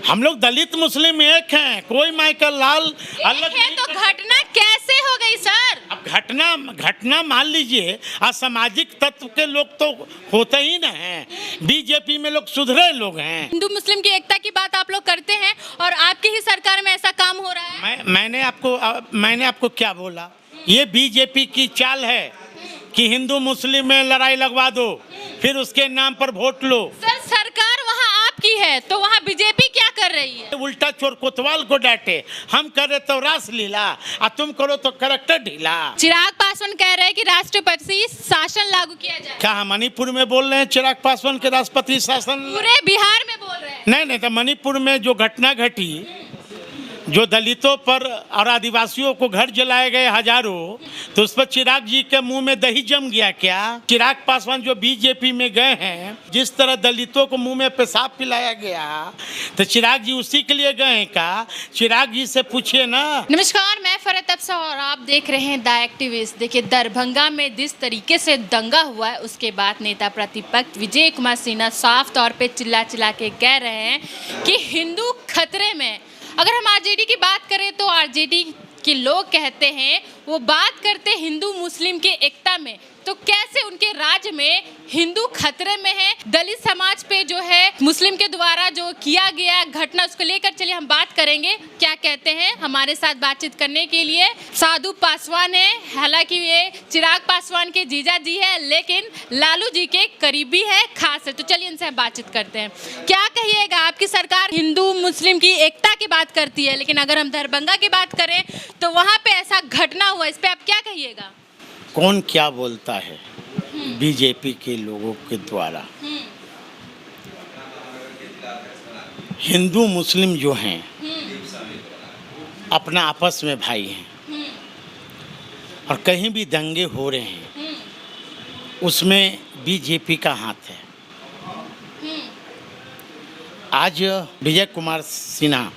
हम लोग दलित मुस्लिम एक हैं, कोई माइकल लाल अलग है तो घटना कैसे हो गई सर? अब घटना मान लीजिए, असामाजिक तत्व के लोग तो होते ही ना हैं। बीजेपी में लोग सुधरे लोग हैं। हिंदू मुस्लिम की एकता की बात आप लोग करते हैं और आपकी ही सरकार में ऐसा काम हो रहा है। मैंने आपको क्या बोला? ये बीजेपी की चाल है कि हिंदू मुस्लिम में लड़ाई लगवा दो, फिर उसके नाम पर वोट लो। सर सरकार वहाँ आपकी है तो वहाँ बीजेपी क्या कर रही है? उल्टा चोर कोतवाल को डांटे, हम करे तो रास लीला और तुम करो तो करैक्टर ढीला। चिराग पासवान कह रहे हैं कि राष्ट्रपति शासन लागू किया जाए। क्या हम मणिपुर में बोल रहे हैं चिराग पासवान के राष्ट्रपति शासन? पूरे बिहार में बोल रहे हैं। नहीं, तो मणिपुर में जो घटना घटी, जो दलितों पर और आदिवासियों को घर जलाए गए हजारों, तो उस पर चिराग जी के मुंह में दही जम गया क्या? चिराग पासवान जो बीजेपी में गए हैं, जिस तरह दलितों को मुंह में पेशाब पिलाया गया, तो चिराग जी उसी के लिए गए हैं का? चिराग जी से पूछिए ना। नमस्कार, मैं फरत अफसा और आप देख रहे हैं द एक्टिविस्ट। देखिए, दरभंगा में जिस तरीके से दंगा हुआ है, उसके बाद नेता प्रतिपक्ष विजय कुमार सिन्हा साफ तौर पे चिल्ला के कह रहे हैं कि हिंदू खतरे में। अगर हम आरजेडी की बात करें तो आरजेडी के लोग कहते हैं, वो बात करते हिंदू मुस्लिम के एकता में, तो कैसे उनके राज्य में हिंदू खतरे में है? दलित समाज पे जो है मुस्लिम के द्वारा जो किया गया घटना, उसको लेकर चलिए हम बात करेंगे। क्या कहते हैं? हमारे साथ बातचीत करने के लिए साधु पासवान है। हालांकि ये चिराग पासवान के जीजा जी है, लेकिन लालू जी के करीबी है, खास है। तो चलिए इनसे बातचीत करते हैं। क्या कहिएगा, आपकी सरकार हिंदू मुस्लिम की एकता की बात करती है, लेकिन अगर हम दरभंगा की बात करें तो वहाँ पे ऐसा घटना हुआ, इस पे आप क्या कहिएगा? कौन क्या बोलता है बीजेपी के लोगों के द्वारा? हिंदू मुस्लिम जो हैं अपना आपस में भाई हैं, और कहीं भी दंगे हो रहे हैं उसमें बीजेपी का हाथ है। आज विजय कुमार सिन्हा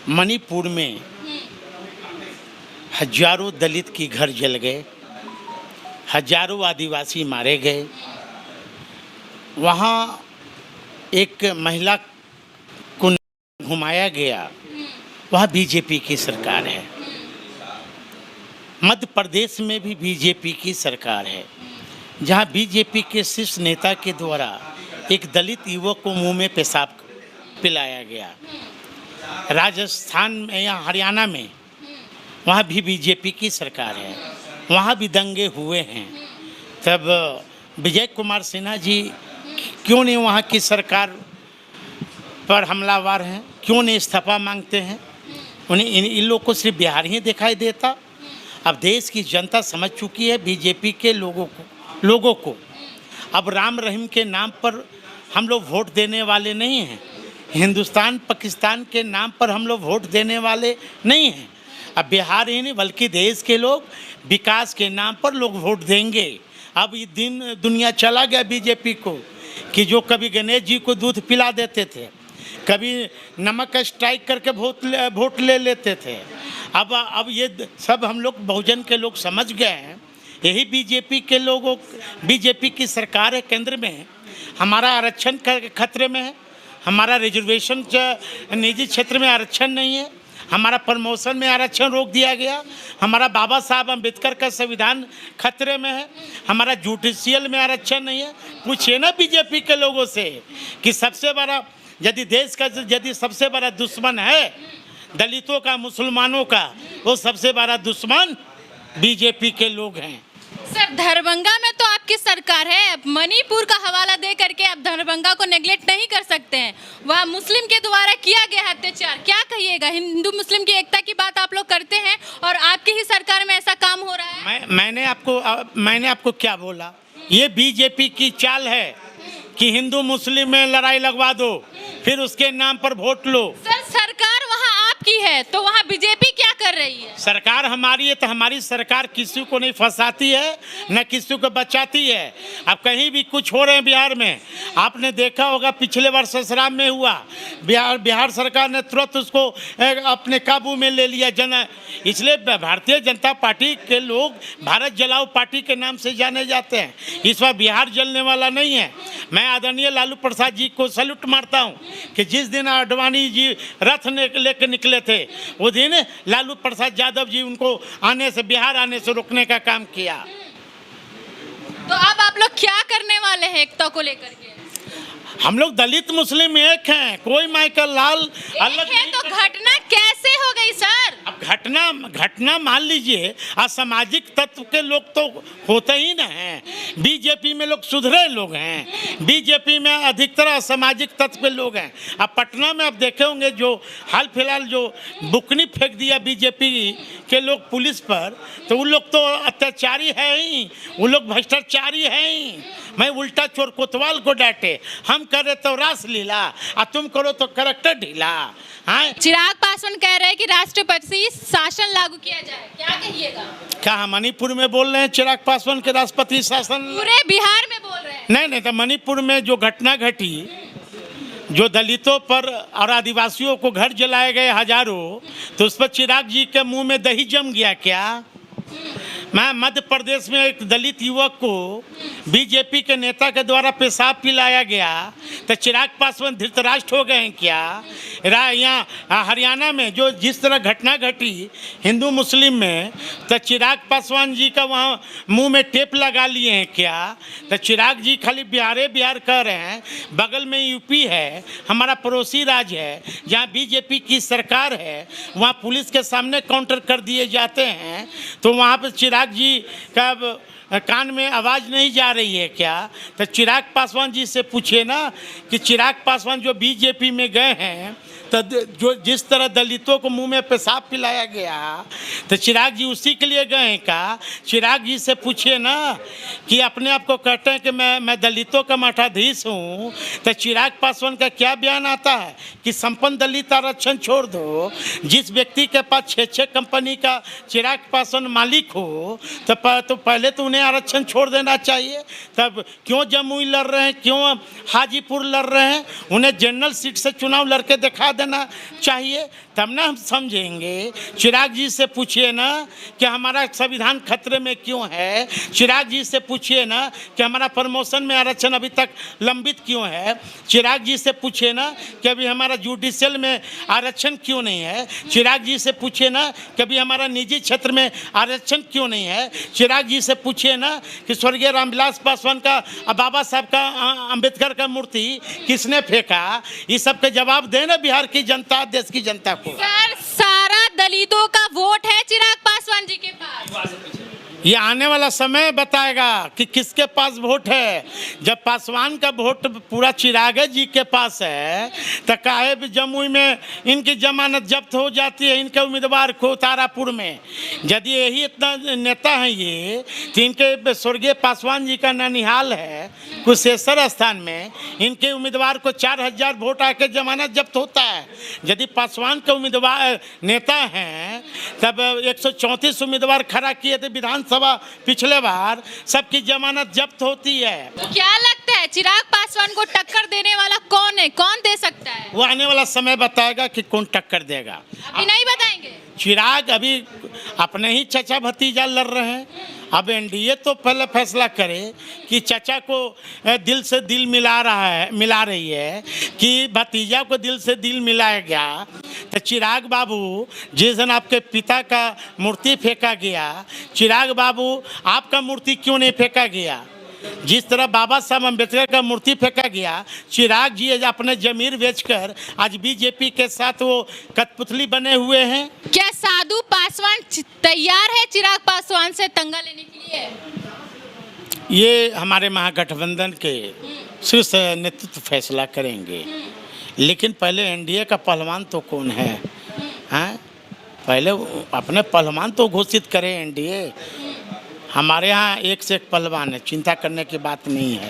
मणिपुर में हजारों दलित की घर जल गए, हजारों आदिवासी मारे गए। वहाँ एक महिला को घुमाया गया, वह बीजेपी की सरकार है। मध्य प्रदेश में भी बीजेपी की सरकार है, जहाँ बीजेपी के शीर्ष नेता के द्वारा एक दलित युवक को मुंह में पेशाब पिलाया गया। राजस्थान में या हरियाणा में वहाँ भी बीजेपी की सरकार है, वहाँ भी दंगे हुए हैं। तब विजय कुमार सिन्हा जी क्यों नहीं वहाँ की सरकार पर हमलावर हैं? क्यों नहीं इस्तीफा मांगते हैं? उन्हें इन लोगों को सिर्फ बिहार ही दिखाई देता। अब देश की जनता समझ चुकी है बीजेपी के लोगों को। अब राम रहीम के नाम पर हम लोग वोट देने वाले नहीं हैं, हिंदुस्तान पाकिस्तान के नाम पर हम लोग वोट देने वाले नहीं हैं। अब बिहार ही नहीं बल्कि देश के लोग विकास के नाम पर लोग वोट देंगे। अब ये दुनिया चला गया बीजेपी को, कि जो कभी गणेश जी को दूध पिला देते थे, कभी नमक स्ट्राइक करके वोट ले लेते थे। अब ये सब हम लोग बहुजन के लोग समझ गए हैं। यही बीजेपी की सरकार है केंद्र में। हमारा आरक्षण खतरे में है, हमारा रिजर्वेशन निजी क्षेत्र में आरक्षण नहीं है, हमारा प्रमोशन में आरक्षण रोक दिया गया, हमारा बाबा साहब अम्बेडकर का संविधान खतरे में है, हमारा जुडिशियल में आरक्षण नहीं है। पूछिए ना बीजेपी के लोगों से कि सबसे बड़ा यदि सबसे बड़ा दुश्मन है दलितों का, मुसलमानों का, वो सबसे बड़ा दुश्मन बीजेपी के लोग हैं। सर, दरभंगा में तो आपकी सरकार है, मणिपुर का हवाला दे करके आप दरभंगा को नेग्लेक्ट नहीं कर सकते हैं। वहाँ मुस्लिम के द्वारा किया गया अत्याचार, क्या कहिएगा? हिंदू मुस्लिम की एकता की बात आप लोग करते हैं और आपकी ही सरकार में ऐसा काम हो रहा है। मैंने आपको क्या बोला? ये बीजेपी की चाल है कि हिंदू मुस्लिम में लड़ाई लगवा दो, फिर उसके नाम पर वोट लो। सर सरकार वहाँ आपकी की है तो वहाँ बीजेपी क्या कर रही है? सरकार हमारी है तो हमारी सरकार किसी को नहीं फंसाती है न किसी को बचाती है। अब कहीं भी कुछ हो रहे हैं बिहार में, आपने देखा होगा पिछले बार ससुराल में हुआ, बिहार सरकार ने तुरंत उसको अपने काबू में ले लिया। इसलिए भारतीय जनता पार्टी के लोग भारत जलाओ पार्टी के नाम से जाने जाते हैं। इस बार बिहार जलने वाला नहीं है। मैं आदरणीय लालू प्रसाद जी को सैल्यूट मारता हूं कि जिस दिन आडवाणी जी रथ लेकर निकले थे वो दिन लालू प्रसाद यादव जी उनको आने से, बिहार आने से रोकने का काम किया। तो अब आप लोग क्या करने वाले हैं एकता को लेकर के? हम लोग दलित मुस्लिम एक हैं, कोई माइकल लाल अलग है। तो घटना कैसे हो गई सर? अब घटना मान लीजिए, असामाजिक तत्व के लोग तो होते ही ना हैं। बीजेपी में लोग सुधरे लोग हैं, बीजेपी में अधिकतर असामाजिक तत्व के लोग हैं। अब पटना में आप देखे होंगे जो हाल फिलहाल जो बुकनी फेंक दिया बीजेपी के लोग पुलिस पर, तो उन लोग तो अत्याचारी है ही, वो लोग भ्रष्टाचारी हैं ही। मैं उल्टा चोर कोतवाल को डांटे, हम करे तो रास लीला और तुम करो तो करैक्टर ढीला। हाँ, चिराग पासवान कह रहे हैं कि राष्ट्रपति शासन लागू किया जाए, क्या कहिएगा? क्या हम मणिपुर में बोल रहे हैं चिराग पासवान के राष्ट्रपति शासन? पूरे बिहार में बोल रहे हैं। नहीं, तो मणिपुर में जो घटना घटी, जो दलितों पर और आदिवासियों को घर जलाए गए हजारों, तो उस पर चिराग जी के मुंह में दही जम गया क्या? मैं मध्य प्रदेश में एक दलित युवक को बीजेपी के नेता के द्वारा पेशाब पिलाया गया, तो चिराग पासवान धृतराष्ट्र हो गए हैं क्या? यहाँ हरियाणा में जो जिस तरह घटना घटी हिंदू मुस्लिम में, तो चिराग पासवान जी का वहाँ मुंह में टेप लगा लिए हैं क्या? तो चिराग जी खाली बिहार कह रहे हैं। बगल में यूपी है, हमारा पड़ोसी राज्य है, जहाँ बीजेपी की सरकार है, वहाँ पुलिस के सामने काउंटर कर दिए जाते हैं। तो वहाँ पर चिराग जी का कान में आवाज़ नहीं जा रही है क्या? तो चिराग पासवान जी से पूछिए ना कि चिराग पासवान जो बीजेपी में गए हैं, तो जो जिस तरह दलितों को मुंह में पेशाब पिलाया गया, तो चिराग जी उसी के लिए गए हैं का? चिराग जी से पूछिए ना कि अपने आप को कहते हैं कि मैं दलितों का मठाधीश हूँ, तो चिराग पासवान का क्या बयान आता है कि संपन्न दलित आरक्षण छोड़ दो। जिस व्यक्ति के पास 6 कंपनी का चिराग पासवान मालिक हो, तो पहले तो उन्हें आरक्षण छोड़ देना चाहिए। तब क्यों जमुई लड़ रहे हैं, क्यों हाजीपुर लड़ रहे हैं? उन्हें जनरल सीट से चुनाव लड़के दिखा देना चाहिए, तब ना हम समझेंगे। चिराग जी से पूछिए ना कि हमारा संविधान खतरे में क्यों है। चिराग जी से पूछिए ना कि हमारा प्रमोशन में आरक्षण अभी तक लंबित क्यों है। चिराग जी से पूछिए ना कि अभी हमारा जुडिशियल में आरक्षण क्यों नहीं है। चिराग जी से पूछिए ना कि अभी हमारा निजी क्षेत्र में आरक्षण क्यों नहीं है। चिराग जी से पूछिए ना कि स्वर्गीय रामविलास पासवान का, बाबा साहब का, अंबेडकर का मूर्ति किसने फेंका। इस सब के जवाब देना बिहार की जनता, देश की जनता को। सर, सारा दलितों का वोट है चिराग पासवान जी के पास। ये आने वाला समय बताएगा कि किसके पास वोट है। जब पासवान का वोट पूरा चिराग जी के पास है, तो काहे भी जमुई में इनकी जमानत जब्त हो जाती है, इनके उम्मीदवार को तारापुर में। यदि यही इतना नेता हैं ये, तो इनके स्वर्गीय पासवान जी का ननिहाल है कुशेश्वर स्थान में, इनके उम्मीदवार को 4000 वोट आके जमानत जब्त होता है। यदि पासवान के उम्मीदवार नेता हैं, तब 134 उम्मीदवार खड़ा किए थे विधानसभा पिछले बार, सबकी जमानत जब्त होती है। तो क्या लगता है चिराग पासवान को टक्कर देने वाला कौन है, कौन दे सकता है? वो आने वाला समय बताएगा कि कौन टक्कर देगा। अभी नहीं बताएंगे। चिराग अभी अपने ही चचा भतीजा लड़ रहे हैं। अब एनडीए तो पहले फैसला करे कि चचा को दिल से दिल मिला रही है कि भतीजा को दिल से दिल मिलाएगा। तो चिराग बाबू, जिस दिन आपके पिता का मूर्ति फेंका गया, चिराग बाबू आपका मूर्ति क्यों नहीं फेंका गया? जिस तरह बाबा साहब अम्बेडकर का मूर्ति फेंका गया, चिराग जी अपने जमीर बेचकर आज बीजेपी के साथ वो कठपुतली बने हुए हैं। क्या साधु पासवान तैयार है चिराग पासवान से तंगा लेने के लिए? ये हमारे महागठबंधन के शीर्ष नेतृत्व फैसला करेंगे, लेकिन पहले एनडीए का पहलवान तो कौन है? हैं? पहले अपने पहलवान तो घोषित करें एनडीए। हमारे यहाँ एक से एक पहलवान है, चिंता करने की बात नहीं है।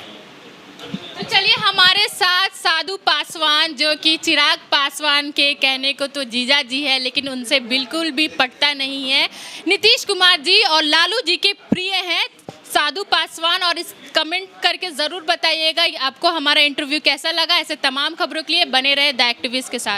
तो चलिए, हमारे साथ साधु पासवान, जो कि चिराग पासवान के कहने को तो जीजा जी है, लेकिन उनसे बिल्कुल भी पटता नहीं है। नीतीश कुमार जी और लालू जी के प्रिय हैं साधु पासवान। और इस कमेंट करके ज़रूर बताइएगा आपको हमारा इंटरव्यू कैसा लगा। ऐसे तमाम खबरों के लिए बने रहे द एक्टिविस्ट के साथ।